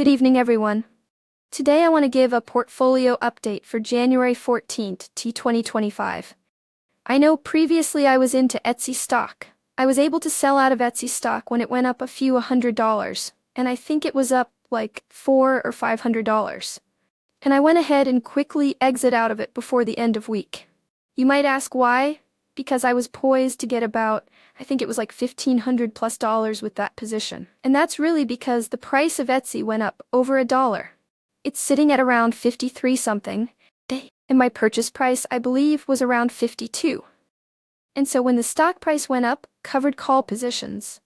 Good evening, everyone. Today I want to give a portfolio update for January 14th, 2025. I know previously I was into Etsy stock. I was able to sell out of Etsy stock when it went up a few $100, and I think it was up like $400 or $500. And I went ahead and quickly exit out of it before the end of week. You might ask why? Because I was poised to get about, I think it was like $1,500+ with that position. And that's really because the price of Etsy went up over $1. It's sitting at around 53 something, and my purchase price, I believe, was around 52. And so when the stock price went up, covered call positions,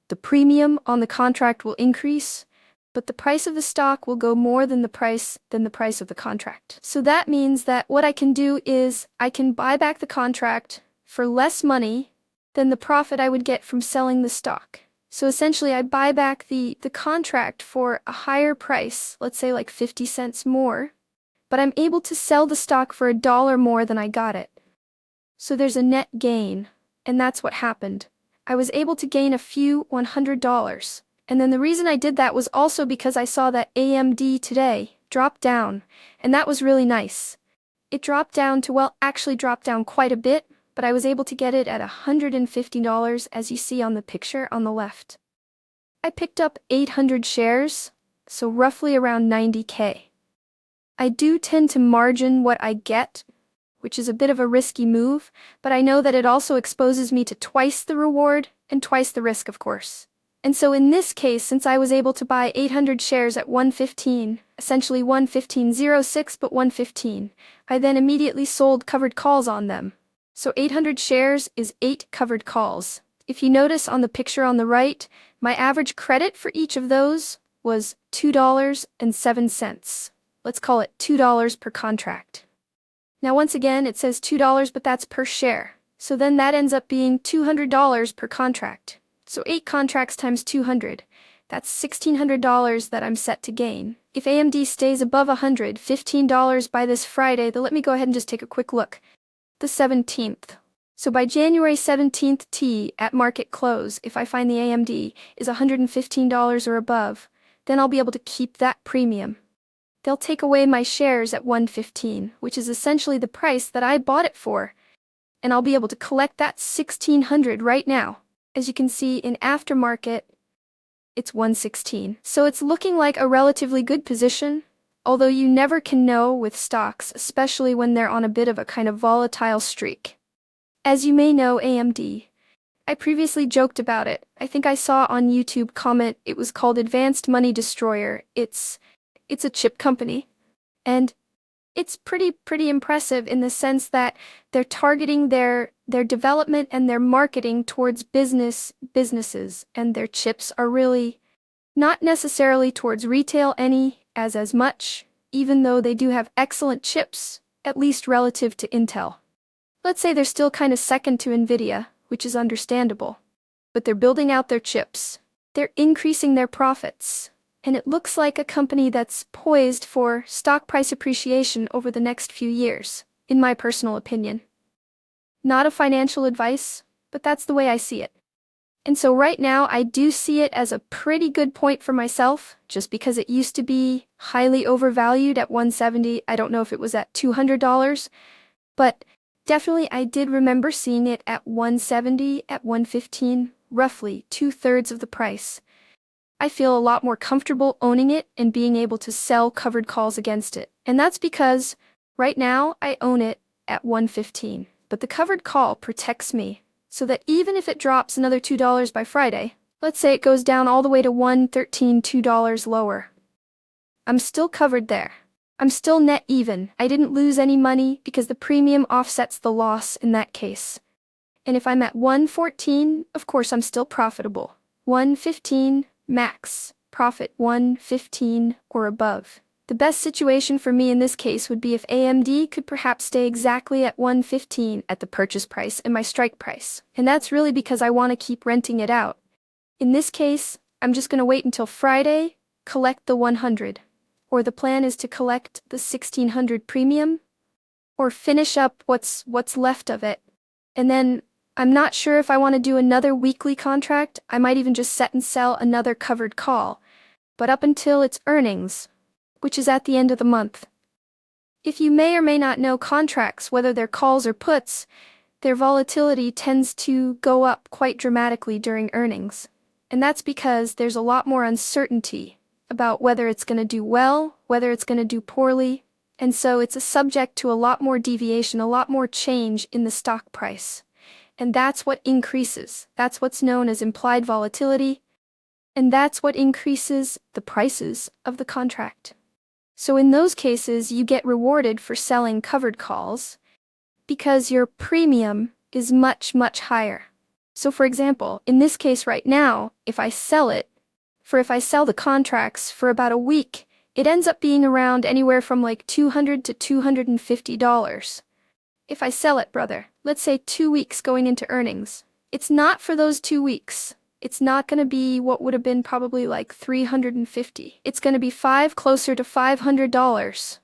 the premium on the contract will increase, but the price of the stock will go more than the price of the contract. So that means that what I can do is I can buy back the contract for less money than the profit I would get from selling the stock. So essentially I buy back the contract for a higher price, let's say like 50 cents more, but I'm able to sell the stock for $1 more than I got it. So there's a net gain, and that's what happened. I was able to gain a few $100. And then the reason I did that was also because I saw that AMD today dropped down, and that was really nice. It dropped down to, well, actually dropped down quite a bit, but I was able to get it at $150, as you see on the picture on the left. I picked up 800 shares, so roughly around 90K. I do tend to margin what I get, which is a bit of a risky move, but I know that it also exposes me to twice the reward and twice the risk, of course. And so in this case, since I was able to buy 800 shares at 115, essentially 115.06 but 115, I then immediately sold covered calls on them. So 800 shares is 8 covered calls. If you notice on the picture on the right, my average credit for each of those was $2.07. Let's call it $2 per contract. Now once again, it says $2, but that's per share. So then that ends up being $200 per contract. So 8 contracts times 200, that's $1,600 that I'm set to gain. If AMD stays above $115 by this Friday, then let me go ahead and just take a quick look. The 17th. So by January 17th T at market close, if I find the AMD is $115 or above, then I'll be able to keep that premium. They'll take away my shares at 115, which is essentially the price that I bought it for, and I'll be able to collect that $1,600 right now. As you can see in aftermarket, it's 116. So it's looking like a relatively good position, although you never can know with stocks, especially when they're on a bit of a kind of volatile streak. As you may know, AMD, I previously joked about it. I think I saw on YouTube comment it was called Advanced Money Destroyer. It's a chip company, and it's pretty impressive in the sense that they're targeting their development and their marketing towards businesses, and their chips are really not necessarily towards retail as much, even though they do have excellent chips, at least relative to Intel. Let's say they're still kind of second to Nvidia, which is understandable. But they're building out their chips. They're increasing their profits. And it looks like a company that's poised for stock price appreciation over the next few years, in my personal opinion. Not a financial advice, but that's the way I see it. And so right now, I do see it as a pretty good point for myself, just because it used to be highly overvalued at 170. I don't know if it was at $200, but definitely I did remember seeing it at 170, at 115, roughly 2/3 of the price. I feel a lot more comfortable owning it and being able to sell covered calls against it. And that's because right now I own it at 115. But the covered call protects me so that even if it drops another $2 by Friday, let's say it goes down all the way to 113, $2 lower, I'm still covered there. I'm still net even. I didn't lose any money because the premium offsets the loss in that case. And if I'm at 114, of course I'm still profitable. 115, max, profit 115 or above. The best situation for me in this case would be if AMD could perhaps stay exactly at 115 at the purchase price and my strike price. And that's really because I want to keep renting it out. In this case, I'm just going to wait until Friday, collect the 100. Or the plan is to collect the 1,600 premium, or finish up what's left of it. And then I'm not sure if I want to do another weekly contract. I might even just set and sell another covered call. but up until its earnings, which is at the end of the month. If you may or may not know contracts, whether they're calls or puts, their volatility tends to go up quite dramatically during earnings. And that's because there's a lot more uncertainty about whether it's going to do well, whether it's going to do poorly, and so it's a subject to a lot more deviation, a lot more change in the stock price. And that's what increases. That's what's known as implied volatility, and that's what increases the prices of the contract. So in those cases, you get rewarded for selling covered calls because your premium is much, much higher. So for example, in this case right now, if I sell the contracts for about a week, it ends up being around anywhere from like $200 to $250. If I sell it, brother, let's say 2 weeks going into earnings, it's not for those 2 weeks. It's not going to be what would have been probably like $350. It's going to be closer to $500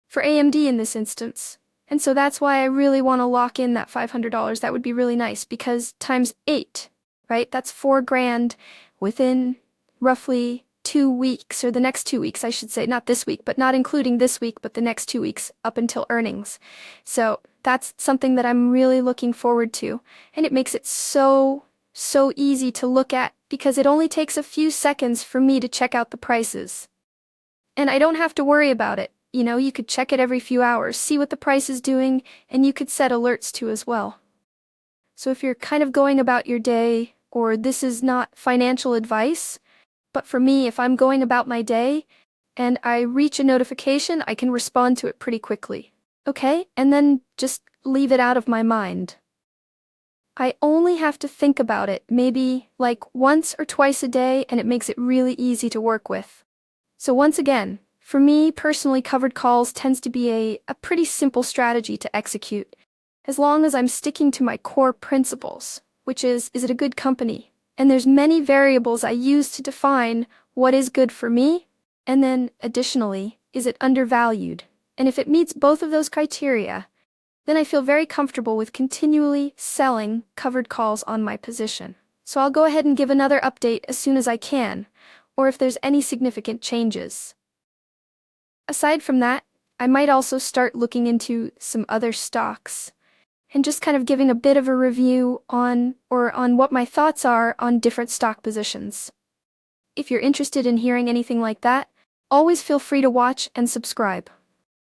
for AMD in this instance. And so that's why I really want to lock in that $500. That would be really nice because times 8, right? That's $4,000 within roughly 2 weeks, or the next 2 weeks, I should say. Not this week, but not including this week, but the next 2 weeks up until earnings. So that's something that I'm really looking forward to. And it makes it so easy to look at because it only takes a few seconds for me to check out the prices. And I don't have to worry about it. You know, you could check it every few hours, see what the price is doing, and you could set alerts too as well. So if you're kind of going about your day, or this is not financial advice, but for me, if I'm going about my day and I reach a notification, I can respond to it pretty quickly. Okay? And then just leave it out of my mind. I only have to think about it maybe like once or twice a day, and it makes it really easy to work with. So once again, for me personally, covered calls tends to be a pretty simple strategy to execute, as long as I'm sticking to my core principles, which is it a good company? And there's many variables I use to define what is good for me, and then additionally, is it undervalued? And if it meets both of those criteria, then I feel very comfortable with continually selling covered calls on my position. So I'll go ahead and give another update as soon as I can, or if there's any significant changes. Aside from that, I might also start looking into some other stocks and just kind of giving a bit of a review on what my thoughts are on different stock positions. If you're interested in hearing anything like that, always feel free to watch and subscribe.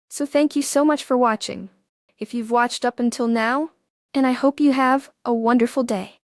So thank you so much for watching, if you've watched up until now, and I hope you have a wonderful day.